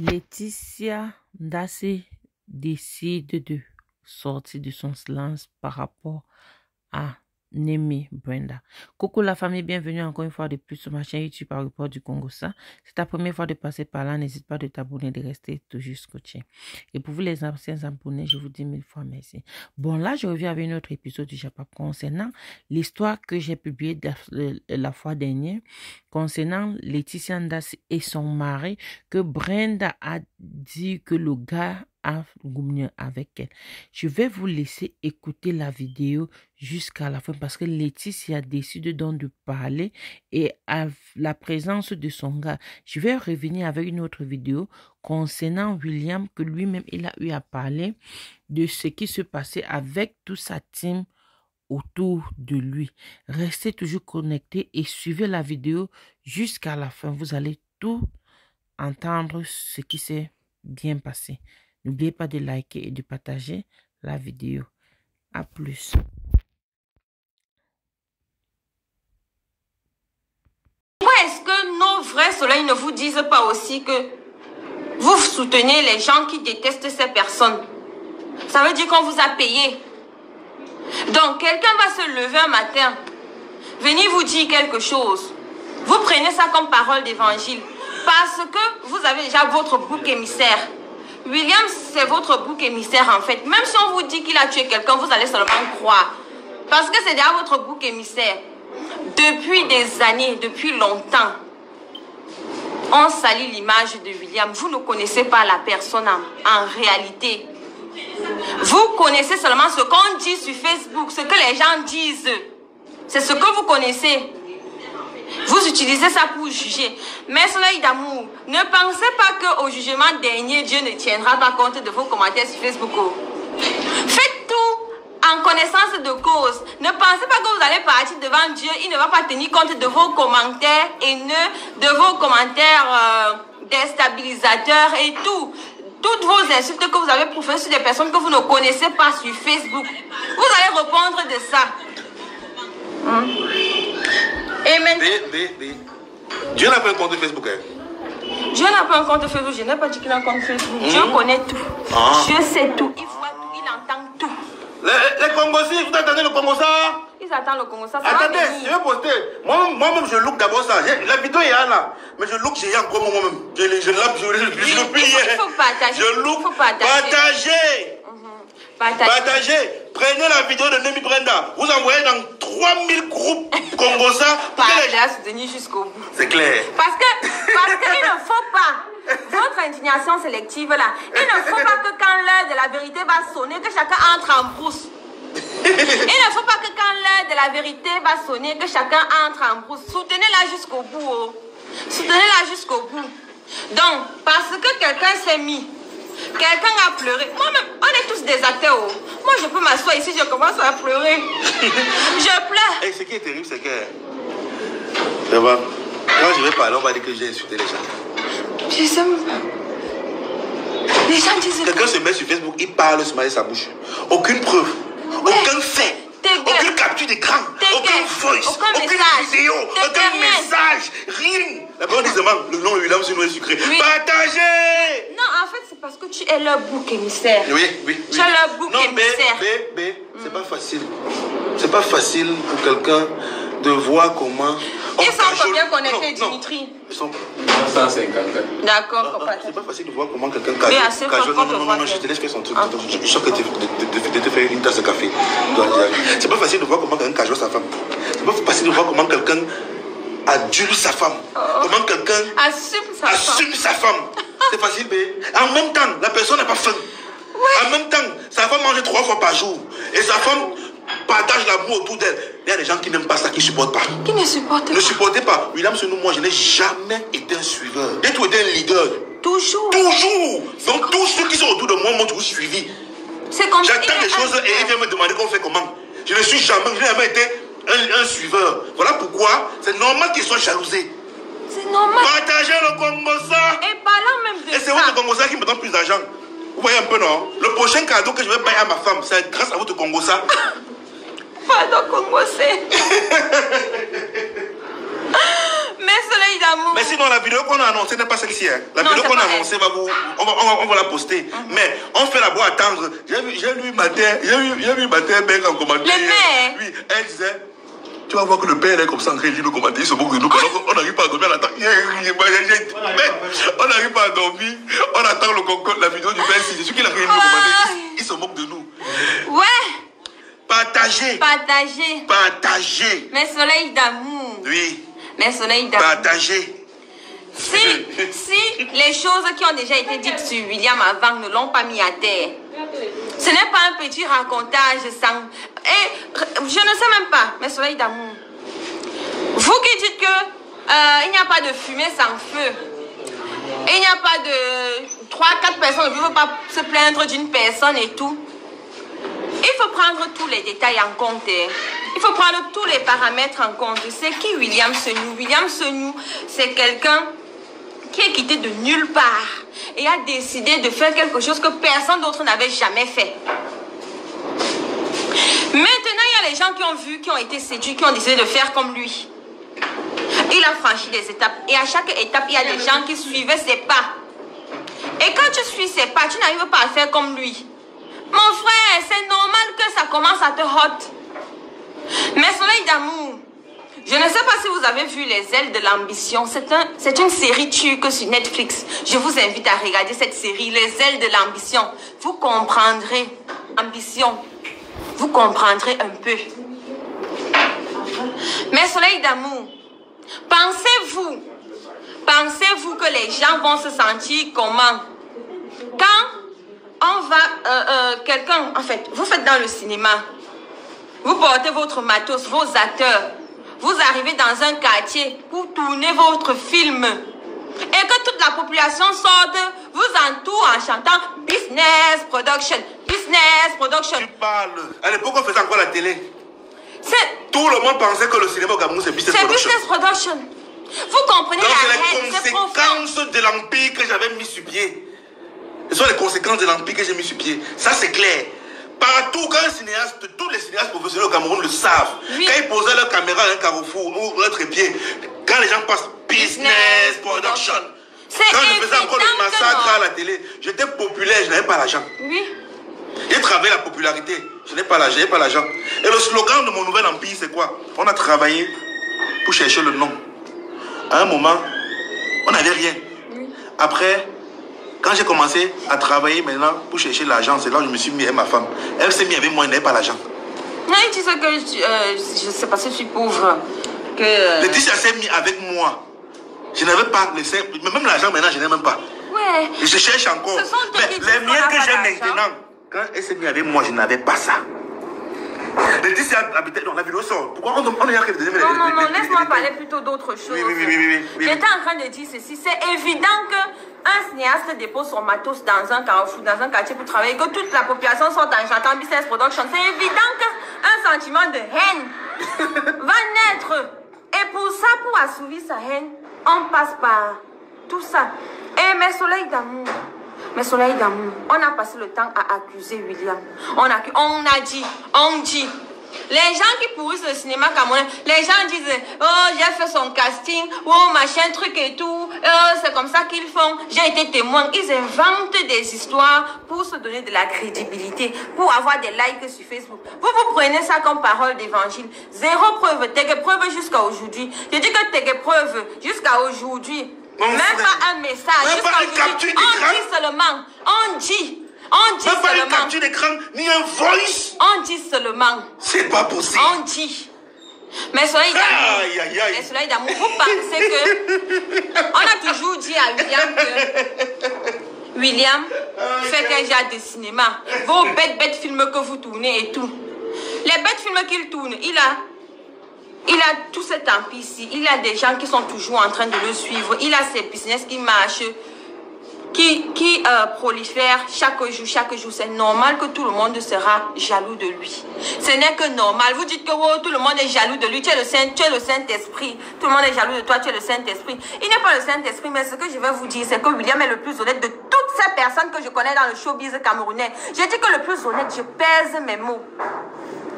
Laetitia Ndassi décide de sortir de son silence par rapport à Nemi Brenda. Coucou la famille, bienvenue encore une fois de plus sur ma chaîne YouTube Aéroport du Congo. C'est ta première fois de passer par là, n'hésite pas de t'abonner, de rester toujours scotché. Et pour vous les anciens abonnés, je vous dis 1000 fois merci. Bon, là je reviens avec un autre épisode du Japon concernant l'histoire que j'ai publiée la fois dernière concernant Laetitia Ndassi et son mari, que Brenda a dit que le gars a goumné avec elle. Je vais vous laisser écouter la vidéo jusqu'à la fin parce que Laetitia décide donc de parler et à la présence de son gars. Je vais revenir avec une autre vidéo concernant William, que lui-même il a eu à parler de ce qui se passait avec toute sa team autour de lui. Restez toujours connectés et suivez la vidéo jusqu'à la fin. Vous allez tout entendre ce qui s'est bien passé. N'oubliez pas de liker et de partager la vidéo. À plus. Pourquoi est-ce que nos vrais soleils ne vous disent pas aussi que vous soutenez les gens qui détestent ces personnes? Ça veut dire qu'on vous a payé. Donc, quelqu'un va se lever un matin, venir vous dire quelque chose. Vous prenez ça comme parole d'évangile parce que vous avez déjà votre bouc émissaire. William, c'est votre bouc émissaire en fait. Même si on vous dit qu'il a tué quelqu'un, vous allez seulement croire. Parce que c'est déjà votre bouc émissaire. Depuis des années, depuis longtemps, on salit l'image de William. Vous ne connaissez pas la personne en réalité. Vous connaissez seulement ce qu'on dit sur Facebook, ce que les gens disent. C'est ce que vous connaissez. Vous utilisez ça pour juger. Mais soleil d'amour, ne pensez pas qu'au jugement dernier, Dieu ne tiendra pas compte de vos commentaires sur Facebook. Faites tout en connaissance de cause. Ne pensez pas que vous allez partir devant Dieu. Il ne va pas tenir compte de vos commentaires haineux, de vos commentaires déstabilisateurs et tout. Toutes vos insultes que vous avez proférées sur des personnes que vous ne connaissez pas sur Facebook. Vous allez répondre de ça. Et maintenant... Dieu n'a pas un compte Facebook, hein? Dieu n'a pas un compte Facebook. Je n'ai pas dit qu'il a un compte Facebook. Dieu connaît tout. Dieu sait tout. Il voit tout. Il entend tout. Les Congolais, vous attendez le Congo ça? Ils attendent le Congo ça. Attendez, je vais poster. Moi-même, je look d'abord ça. La vidéo est là. Mais je look, j'ai encore moi-même. Je le plie. Il faut partager. Je look. Partagez. Prenez la vidéo de Nemi Brenda. Vous envoyez dans 3000 groupes Congolais. Partagez à soutenir jusqu'au bout. C'est clair. Parce qu'il ne faut pas. Votre indignation sélective là. Il ne faut pas que quand l'heure de la vérité va sonner, que chacun entre en brousse. Il ne faut pas que quand l'heure de la vérité va sonner, que chacun entre en brousse. Soutenez-la jusqu'au bout. Oh. Soutenez-la jusqu'au bout. Donc, parce que quelqu'un s'est mis, quelqu'un a pleuré. Moi-même, on est tous des athées. Oh. Moi, je peux m'asseoir ici, je commence à pleurer. Je pleure. Et ce qui est terrible, c'est que... D'abord, quand je vais parler, on va dire que j'ai insulté les gens. Je sais même pas. Les gens disent... Quelqu'un se met sur Facebook, il parle, se met sa bouche. Aucune preuve. Ouais. Aucun fait. Aucune capture d'écran. Aucun voice. Aucune vidéo. Aucun message. Rien. D'abord, on dit seulement le nom de William, c'est nous sucré. Oui. Partagez. Non, en fait, c'est parce que tu es leur bouc émissaire. Oui. Tu es leur bouc émissaire. C'est pas facile. C'est pas facile pour quelqu'un de voir comment... Ils sont combien connectés, Dimitri? Ils sont 150. D'accord, c'est pas facile de voir comment quelqu'un Non, je te laisse faire son truc. Je suis sûr que de te faire une tasse de café. C'est pas facile de voir comment quelqu'un cajole sa femme. C'est pas facile de voir comment quelqu'un adule sa femme. Comment quelqu'un assume sa femme. C'est facile, mais en même temps, la personne n'a pas faim. En même temps, sa femme mange 3 fois par jour. Et sa femme partage l'amour autour d'elle. Il y a des gens qui n'aiment pas ça, qui ne supportent pas. Qui ne supportent pas. Ne supportez pas. William, c'est nous, moi, je n'ai jamais été un suiveur. J'ai toujours été un leader. Toujours. Donc, tous ceux qui sont autour de moi m'ont toujours suivi. C'est comme ça. J'attends des choses et ils viennent me demander qu'on fait comment. Je n'ai jamais été un suiveur. Voilà pourquoi c'est normal qu'ils soient jalousés. C'est normal. Partagez le Congo ça. Et parlant même de ça. Et c'est votre Congo ça qui me donne plus d'argent. Vous voyez un peu, non? Le prochain cadeau que je vais payer à ma femme, c'est grâce à votre Congo ça. Pardon, Congo c'est. Mais soleil d'amour. Mais sinon, la vidéo qu'on a annoncée n'est pas celle-ci. Hein. La vidéo qu'on a annoncée, on va la poster. Mais on fait la boîte attendre. J'ai lu matin, Ben en commentaire. Le maire. Oui, elle disait, tu vas voir que le père est comme ça en train de lire nos commentaires. Il se moque de nous. On n'arrive pas à dormir à l'attente. On n'arrive pas à dormir. On attend la vidéo du père. C'est celui qui a créé nos commentaires. Il se moque de nous. Ouais. Partagez. Partagez. Partagez. Mes soleils d'amour. Oui. Mes soleils d'amour. Partagez. Si les choses qui ont déjà été dites sur William avant ne l'ont pas mis à terre, ce n'est pas un petit racontage sans... Et je ne sais même pas, mes soleils d'amour. Vous qui dites que il n'y a pas de fumée sans feu, et il n'y a pas de 3-4 personnes ne peuvent pas se plaindre d'une personne et tout. Il faut prendre tous les détails en compte. Il faut prendre tous les paramètres en compte. C'est qui William Senou? William Senou, c'est quelqu'un qui est quitté de nulle part et a décidé de faire quelque chose que personne d'autre n'avait jamais fait. Maintenant, il y a les gens qui ont vu, qui ont été séduits, qui ont décidé de faire comme lui. Il a franchi des étapes et à chaque étape, il y a des gens qui suivaient ses pas. Et quand tu suis ses pas, tu n'arrives pas à faire comme lui. Mon frère, c'est normal que ça commence à te hot. Mes soleils d'amour, je ne sais pas si vous avez vu Les Ailes de l'Ambition. C'est une série turque sur Netflix. Je vous invite à regarder cette série, Les Ailes de l'Ambition. Vous comprendrez. Ambition. Vous comprendrez un peu. Mes soleils d'amour, pensez-vous que les gens vont se sentir comment? Quand on va, quelqu'un, en fait, vous faites dans le cinéma, vous portez votre matos, vos acteurs, vous arrivez dans un quartier pour tourner votre film et que toute la population sorte, vous entoure en chantant business production, business production. Tu parles. À l'époque, on faisait encore la télé. Tout le monde pensait que le cinéma au Cameroun, c'est business production. C'est business production. Vous comprenez la haine, c'est les conséquences de l'empire que j'avais mis sur pied. Ce sont les conséquences de l'empire que j'ai mis sur pied. Ça, c'est clair. Partout, quand un cinéaste, tous les cinéastes professionnels au Cameroun le savent. Oui. Quand ils posaient leur caméra à un carrefour ou leur trépied, quand les gens passent business production. Quand je faisais encore le massacre à la télé, j'étais populaire, je n'avais pas l'argent. Oui. J'ai travaillé la popularité, je n'ai pas l'argent. Et le slogan de mon nouvel empire, c'est quoi? On a travaillé pour chercher le nom. À un moment, on n'avait rien. Oui. Après, quand j'ai commencé à travailler maintenant pour chercher l'argent, c'est là où je me suis mis avec ma femme. Elle s'est mise avec moi, elle n'avait pas l'argent. Non, tu sais que je sais pas si je suis pauvre. Laetitia s'est mise avec moi. Je n'avais pas, même l'argent maintenant, je n'ai même pas. Ouais. Et je cherche encore. Mais les miens que j'ai maintenant, quand elle s'est mise avec moi, je n'avais pas ça. Laetitia habitait dans la vidéo sort. Pourquoi on est arrêté de donner Non, laisse-moi parler plutôt d'autre chose. Oui. J'étais en train de dire ceci. C'est évident qu'un cinéaste dépose son matos dans un carrefour, dans un quartier pour travailler, que toute la population sorte en chantant business production. C'est évident qu'un sentiment de haine va naître. Et pour ça, pour assouvir sa haine, on passe par tout ça. Et mes soleils d'amour, on a passé le temps à accuser William. On dit. Les gens qui pourrissent le cinéma camerounais, les gens disent, oh, j'ai fait son casting, oh, machin, truc et tout, c'est comme ça qu'ils font, j'ai été témoin. Ils inventent des histoires pour se donner de la crédibilité, pour avoir des likes sur Facebook. Vous prenez ça comme parole d'évangile. Zéro preuve, tes preuves jusqu'à aujourd'hui. Je dis que tes preuves jusqu'à aujourd'hui, même pas un message, jusqu'à aujourd'hui, on dit. Même pas une capture d'écran, ni un voice. On dit seulement. C'est pas possible. On dit. Mais soleil d'amour, vous pensez que... On a toujours dit à William que... William, faites un genre de cinéma. Vos bêtes films que vous tournez et tout. Les bêtes films qu'il tourne, il a tout cet empire ici. Il a des gens qui sont toujours en train de le suivre. Il a ses business qui marchent. Qui prolifère chaque jour. C'est normal que tout le monde sera jaloux de lui. Ce n'est que normal. Vous dites que oh, tout le monde est jaloux de lui. Tu es le Saint-Esprit. Tout le monde est jaloux de toi. Tu es le Saint-Esprit. Il n'est pas le Saint-Esprit, mais ce que je vais vous dire, c'est que William est le plus honnête de toutes ces personnes que je connais dans le showbiz camerounais. Je dis que le plus honnête, je pèse mes mots.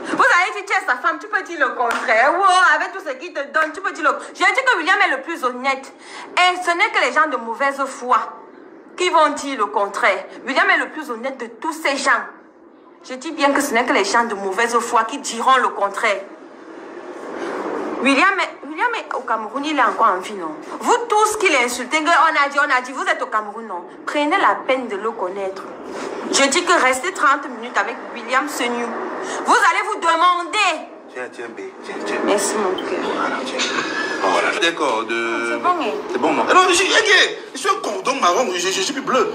Vous avez dit tu es sa femme, tu peux dire le contraire. Wow, avec tout ce qu'il te donne, tu peux dire le contraire. J'ai dit que William est le plus honnête. Et ce n'est que les gens de mauvaise foi qui vont dire le contraire. William est le plus honnête de tous ces gens. Je dis bien que ce n'est que les gens de mauvaise foi qui diront le contraire. William est au Cameroun, il est encore en vie, non? Vous tous qui l'insultez, on a dit, vous êtes au Cameroun, non? Prenez la peine de le connaître. Je dis que restez 30 minutes avec William Senu. Vous allez vous demander. Tiens, B. Merci, mon cœur. Voilà, tiens. Voilà. D'accord, C'est bon, hein? C'est bon, non? Non, je suis un cordon marron, je suis plus bleu.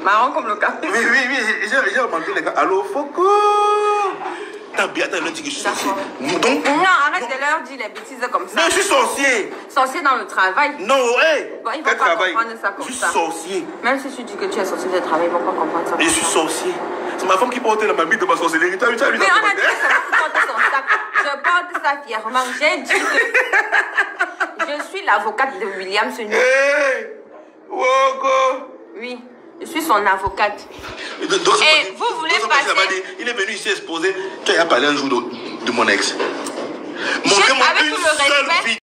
Marron comme le café. Oui, j'ai remarqué les gars. Allô, Foco? T'as bien, t'as le dit que je suis sorcier. Donc, non, arrête de leur dire les bêtises comme ça. non, je suis sorcier. Sorcier dans le travail. Non, hey. Bon, ils vont pas comprendre ça comme ça. Je suis sorcier. Même si tu dis que tu es sorcier de travail, ils vont pas comprendre ça. Je suis sorcier. C'est ma femme qui portait la mamie de ma sorcellerie. Mais on a dit que c'est moi qui porte son sac. Je porte ça fièrement. J'ai dit que je suis l'avocate de William Senu. Hey, Woko. Oui, je suis son avocate. Et vous voulez passer... Il est venu ici exposer. Tu as parlé un jour de mon ex. Montrez-moi une seule vidéo.